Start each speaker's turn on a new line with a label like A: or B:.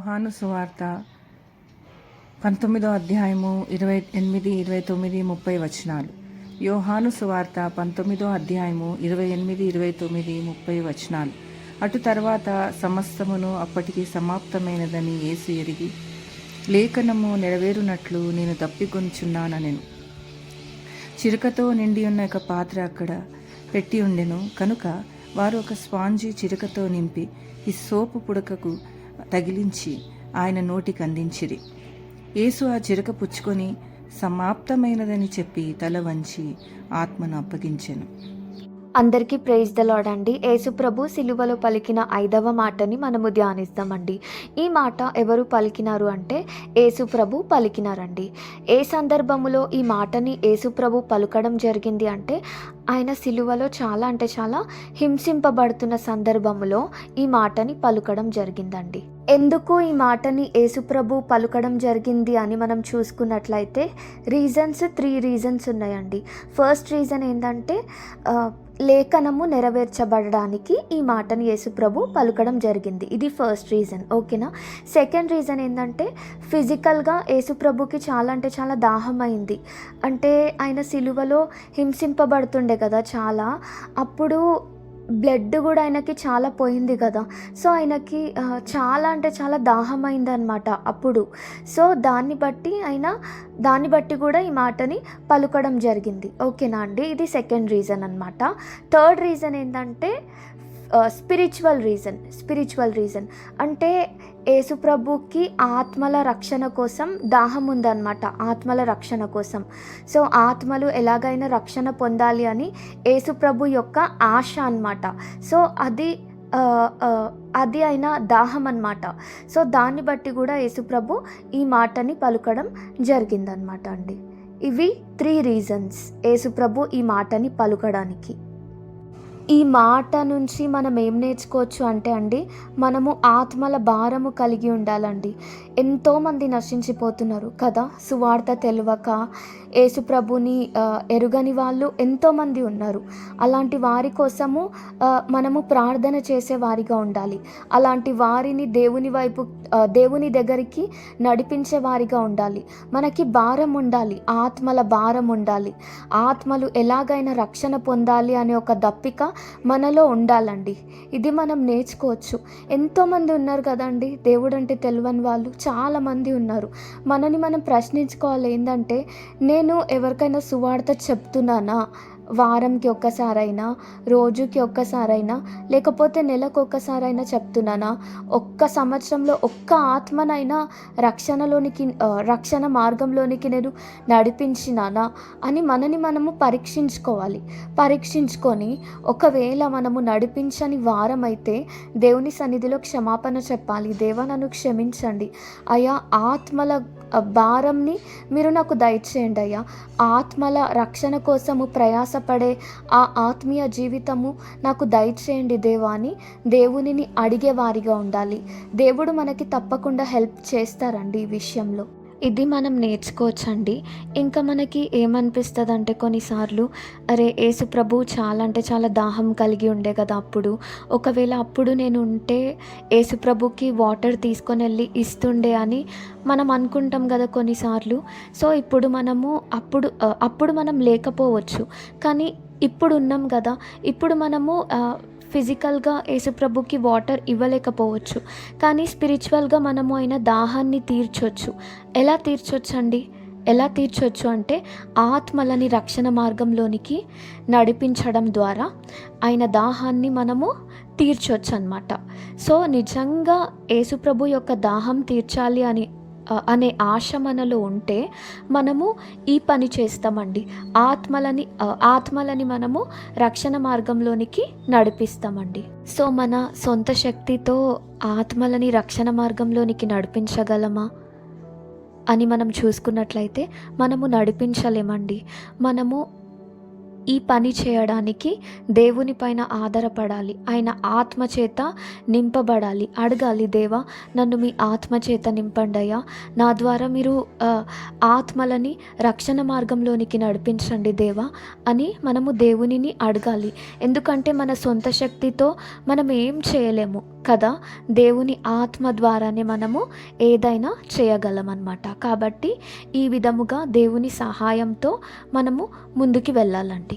A: యోహాను సువార్త 19వ అధ్యాయము 28, 29, 30 వచనాలు. యోహాను సువార్త 19వ అధ్యాయము 28, 29, 30 వచనాలు. అటు తర్వాత సమస్తమును అప్పటికి సమాప్తమైనదని యేసు ఎరిగి, లేఖనము నెరవేరునట్లు నేను తప్పికొనుచున్నానెను. చిరుకతో నిండి ఉన్న ఒక పాత్ర అక్కడ పెట్టి ఉండెను కనుక వారు ఒక స్పాంజి చిరుకతో నింపి ఈ సోపు పుడకకు తగిలించి ఆయన నోటికి అందించిరి. యేసు ఆ చిరక పుచ్చుకొని సమాప్తమైనదని చెప్పి తల వంచి ఆత్మను అప్పగించెను.
B: అందరికీ ప్రైజ్ ద లార్డ్ అండి. యేసు ప్రభు సిలువలో పలికిన 5వ మాటని మనము ధ్యానిస్తామండి. ఈ మాట ఎవరు పలికినారు అంటే యేసు ప్రభు పలికినారండి. ఏ సందర్భములో ఈ మాటని యేసు ప్రభు పలకడం జరిగింది అంటే ఆయన సిలువలో చాలా హింసింపబడుతున్న సందర్భములో ఈ మాటని పలకడం జరిగిందండి. ఎందుకు ఈ మాటని యేసుప్రభు పలకడం జరిగింది అని మనం చూసుకున్నట్లయితే 3 రీజన్స్ ఉన్నాయండి. ఫస్ట్ రీజన్ ఏంటంటే లేఖనము నెరవేర్చబడడానికి ఈ మాటని యేసుప్రభు పలకడం జరిగింది. ఇది ఫస్ట్ రీజన్, ఓకేనా. సెకండ్ రీజన్ ఏంటంటే ఫిజికల్గా యేసుప్రభుకి చాలా దాహం అయింది. అంటే ఆయన సిలువలో హింసింపబడుతుండే కదా చాలా, అప్పుడు బ్లడ్ కూడా ఆయనకి చాలా పోయింది కదా. సో ఆయనకి చాలా దాహం అయిందనమాట అప్పుడు. సో దాన్ని బట్టి కూడా ఈ మాటని పలకడం జరిగింది, ఓకేనా అండి. ఇది సెకండ్ రీజన్ అనమాట. థర్డ్ రీజన్ ఏంటంటే స్పిరిచువల్ రీజన్ అంటే యేసుప్రభుకి ఆత్మల రక్షణ కోసం దాహం ఉందన్నమాట, ఆత్మల రక్షణ కోసం. సో ఆత్మలు ఎలాగైనా రక్షణ పొందాలి అని యేసుప్రభు యొక్క ఆశ అన్నమాట. సో అది అయిన దాహం అన్నమాట. సో దాన్ని బట్టి కూడా యేసుప్రభు ఈ మాటని పలకడం జరిగిందనమాట అండి. ఇవి 3 రీజన్స్ యేసుప్రభు ఈ మాటని పలకడానికి. ఈ మాట నుంచి మనం ఏం నేర్చుకోవచ్చు అంటే అండి, మనము ఆత్మల భారము కలిగి ఉండాలండి. ఎంతోమంది నశించిపోతున్నారు కదా, సువార్త తెలియక యేసుప్రభుని ఎరుగని వాళ్ళు ఎంతోమంది ఉన్నారు. అలాంటి వారి కోసము మనము ప్రార్థన చేసే వారిగా ఉండాలి. అలాంటి వారిని దేవుని దగ్గరికి నడిపించే వారిగా ఉండాలి. మనకి భారం ఉండాలి, ఆత్మల భారం ఉండాలి. ఆత్మలు ఎలాగైనా రక్షణ పొందాలి అనే ఒక దప్పిక మనలో ఉండాలండి. ఇది మనం నేర్చుకోవచ్చు. ఎంతోమంది ఉన్నారు కదండి దేవుడు అంటే తెలియని వాళ్ళు, చాలామంది ఉన్నారు. మనని మనం ప్రశ్నించుకోవాలి. ఏంటంటే నేను ఎవరికైనా సువార్త చెప్తున్నానా, వారంకి ఒక్కసారైనా, రోజుకి ఒక్కసారైనా, లేకపోతే నెలకు ఒక్కసారైనా చెప్తున్నానా, ఒక్క సంవత్సరంలో ఒక్క ఆత్మనైనా రక్షణ మార్గంలోనికి నేను నడిపించినానా అని మనము పరీక్షించుకొని ఒకవేళ మనము నడిపించని వారమైతే దేవుని సన్నిధిలో క్షమాపణ చెప్పాలి. దేవా నన్ను క్షమించండి అయ్యా, ఆత్మల భారంని మీరు నాకు దయచేయండి అయ్యా, ఆత్మల రక్షణ కోసము ప్రయాసపడే ఆ ఆత్మీయ జీవితము నాకు దయచేయండి దేవా అని దేవునిని అడిగేవారిగా ఉండాలి. దేవుడు మనకి తప్పకుండా హెల్ప్ చేస్తారండి ఈ విషయంలో. ఇది మనం నేర్చుకోవచ్చండి. ఇంకా మనకి ఏమనిపిస్తుంది అంటే కొన్నిసార్లు అరే యేసు ప్రభు చాలా దాహం కలిగి ఉండే కదా అప్పుడు, ఒకవేళ అప్పుడు నేను ఉంటే యేసు ప్రభుకి వాటర్ తీసుకొని వెళ్ళి ఇస్తుండే అని మనం అనుకుంటాం కదా కొన్నిసార్లు. సో ఇప్పుడు అప్పుడు మనం లేకపోవచ్చు, కానీ ఇప్పుడు ఉన్నాం కదా, ఇప్పుడు మనము ఫిజికల్గా యేసుప్రభుకి వాటర్ ఇవ్వలేకపోవచ్చు, కానీ స్పిరిచువల్గా మనము ఆయన దాహాన్ని తీర్చొచ్చు. ఎలా తీర్చొచ్చు అంటే ఆత్మలని రక్షణ మార్గంలోనికి నడిపించడం ద్వారా ఆయన దాహాన్ని మనము తీర్చొచ్చు అన్నమాట. సో నిజంగా యేసుప్రభు యొక్క దాహం తీర్చాలి అనే ఆశ మనలో ఉంటే మనము ఈ పని చేస్తామండి. ఆత్మలని మనము రక్షణ మార్గంలోనికి నడిపిస్తామండి. సో మన సొంత శక్తితో ఆత్మలని రక్షణ మార్గంలోనికి నడిపించగలమా అని మనం చూసుకున్నట్లయితే మనము నడిపించలేమండి. మనము ఈ పని చేయడానికి దేవుని పైన ఆధారపడాలి. ఆయన ఆత్మ చేత నింపబడాలి. అడగాలి, దేవా నన్ను మీ ఆత్మ చేత నింపండి అయ్యా, నా ద్వారా మీరు ఆత్మలని రక్షణ మార్గంలోనికి నడిపించండి దేవా అని మనము దేవునిని అడగాలి. ఎందుకంటే మన సొంత శక్తితో మనం ఏం చేయలేము కదా, దేవుని ఆత్మ ద్వారానే మనము ఏదైనా చేయగలం అన్నమాట. కాబట్టి ఈ విధముగా దేవుని సహాయంతో మనము ముందుకు వెళ్ళాలండి.